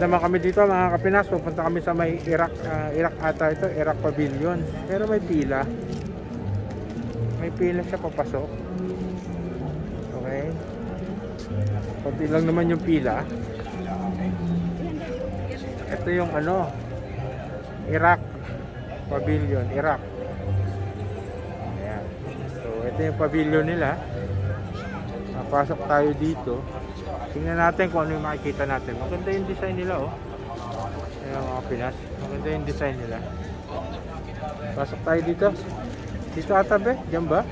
naman kami dito mga Kapinas, pupunta kami sa may Iraq, Iraq ata ito, Iraq Pavillion. Pero may pila. May pila siya papasok. Okay. Pati lang naman yung pila. Ito yung ano, Iraq Pavillion, Iraq. Ayan. So ito yung pavilion nila. Papasok tayo dito. Tingnan natin kung ano yung makikita natin. Maganda yung design nila, oh. Ayan mga Pinas. Maganda yung design nila. Pasok tayo dito. Dito ata ba? Diyan ba?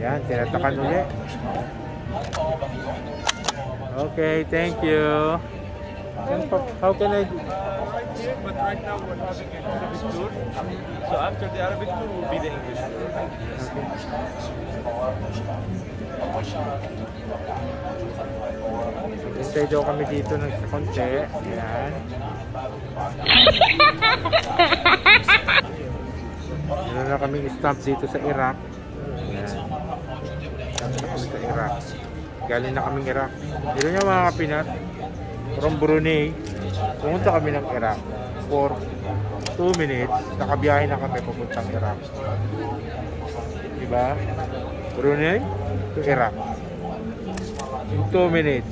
Ayan, tinatakan ulit. Okay, thank you. How can I do? But right now we're having an Arabic tour. So after the Arabic tour will be the English tour. Hintay daw kami dito ng konti. Ayan. Meron na kaming stamp dito sa Iraq. Ayan. Stamp na kami sa Iraq. Galing na kaming Iraq. Dito nyo mga Kapinas, from Brunei, pumunta kami ng Iraq. For 2 minutes, nakabiyahe na kami papuntang Iraq. Diba? Brunei to Iraq. In 2 minutes.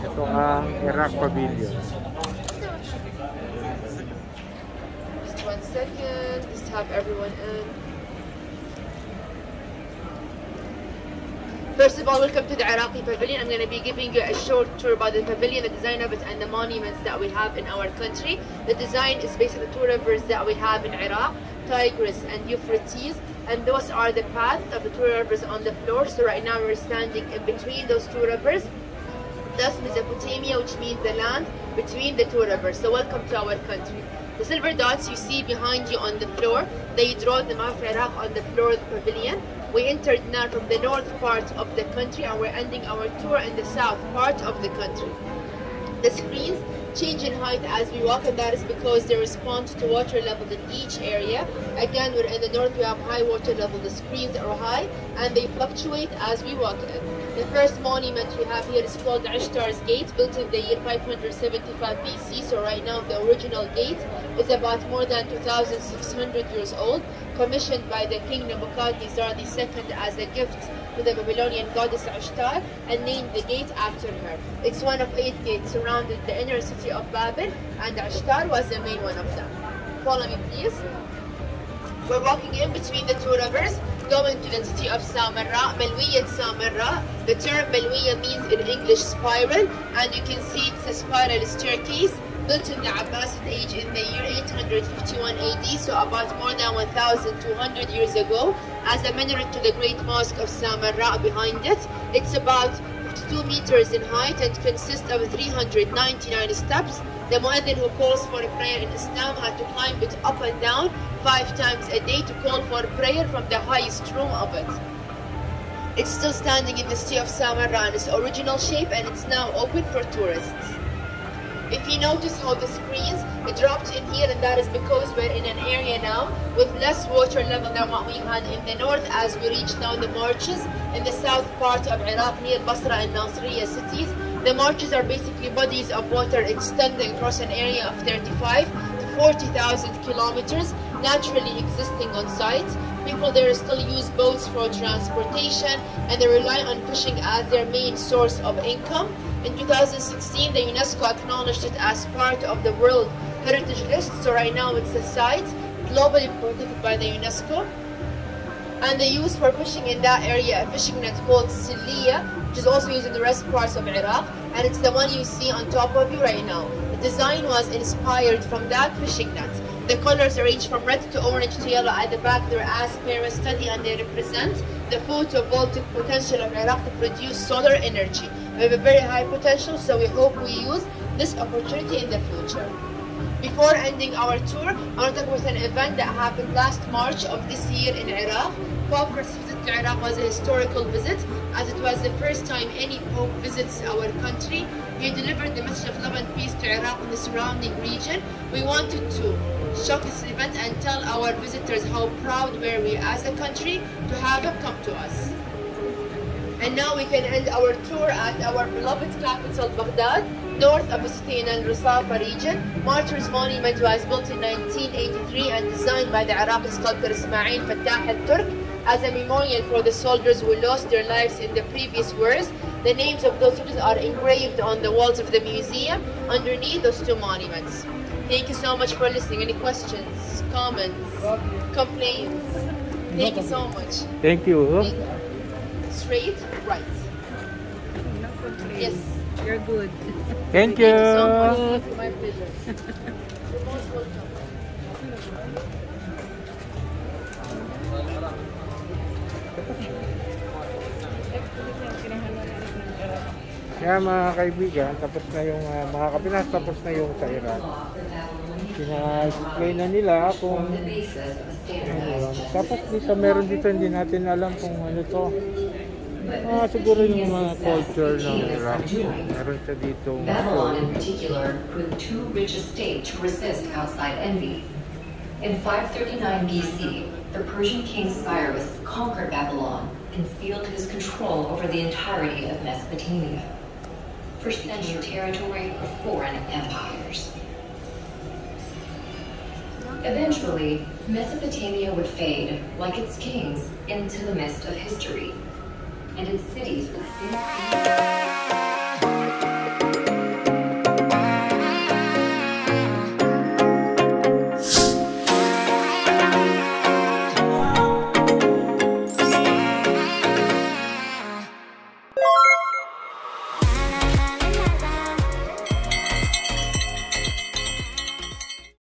Ito ang Iraq Pavillion. Just 1 second, just have everyone in. First of all, welcome to the Iraqi Pavilion. I'm going to be giving you a short tour about the pavilion, the design of it, and the monuments that we have in our country. The design is based on the two rivers that we have in Iraq, Tigris and Euphrates, and those are the paths of the two rivers on the floor. So right now we're standing in between those two rivers. Thus Mesopotamia, which means the land between the two rivers. So welcome to our country. The silver dots you see behind you on the floor, they draw the map of Iraq on the floor of the pavilion. We entered now from the north part of the country and we're ending our tour in the south part of the country. The screens change in height as we walk, and that is because they respond to water level in each area. Again, we're in the north, we have high water level, the screens are high and they fluctuate as we walk in. The first monument we have here is called Ishtar's Gate, built in the year 575 BC. So right now the original gate is about more than 2,600 years old, commissioned by the king Nebuchadnezzar II as a gift to the Babylonian goddess Ishtar, and named the gate after her. It's one of 8 gates surrounding the inner city of Babel, and Ishtar was the main one of them. Follow me please. We're walking in between the two rivers, going to the city of Samarra, Malwiyat Samarra. The term Malwiya means in English spiral, and you can see it's a spiral staircase built in the Abbasid age in the year 851 AD, so about more than 1,200 years ago, as a minaret to the great mosque of Samarra behind it. It's about 52 meters in height and consists of 399 steps. The muezzin who calls for a prayer in Islam had to climb it up and down 5 times a day to call for prayer from the highest room of it. It's still standing in the city of Samarra in its original shape, and it's now open for tourists. If you notice how the screens dropped in here, and that is because we're in an area now with less water level than what we had in the north as we reach now the marshes in the south part of Iraq near Basra and Nasiriyah cities. The marshes are basically bodies of water extending across an area of 35 to 40,000 kilometers, naturally existing on site. People there still use boats for transportation, and they rely on fishing as their main source of income. In 2016, the UNESCO acknowledged it as part of the World Heritage List, so right now it's a site globally protected by the UNESCO. And they use for fishing in that area a fishing net called Siliya, which is also used in the rest parts of Iraq, and it's the one you see on top of you right now. The design was inspired from that fishing net. The colors range from red to orange to yellow at the back. They're as per a study, and they represent the photovoltaic potential of Iraq to produce solar energy. We have a very high potential, so we hope we use this opportunity in the future. Before ending our tour, I want to talk about an event that happened last March of this year in Iraq. Pope's first visit to Iraq was a historical visit, as it was the first time any Pope visits our country. He delivered the message of love and peace to Iraq and the surrounding region. We wanted to showcase this event and tell our visitors how proud were we as a country to have them come to us. And now we can end our tour at our beloved capital, Baghdad, north of the city in Al-Rusafa region. Martyrs Monument was built in 1983 and designed by the Iraqi sculptor Ismail Fattah al-Turk as a memorial for the soldiers who lost their lives in the previous wars. The names of those soldiers are engraved on the walls of the museum underneath those two monuments. Thank you so much for listening. Any questions, comments, complaints? Thank you so much. Thank you. Thank you. Straight, right. No complaints. Yes. You're good. Thank you. Thank you so much. My pleasure. You're most welcome. Kaya mga kaibigan, tapos na yung mga Kapinas, tapos na yung sa Iraq. Sina-explain na nila kung tapos dito meron dito, hindi natin alam kung ano to. Siguro yung mga culture ng Iraq. Meron siya dito. Babylon in particular proved too rich a state to resist outside envy. In 539 BC, the Persian king Cyrus conquered Babylon and sealed his control over the entirety of Mesopotamia. For centuries, territory of foreign empires. Eventually, Mesopotamia would fade, like its kings, into the mist of history, and its cities would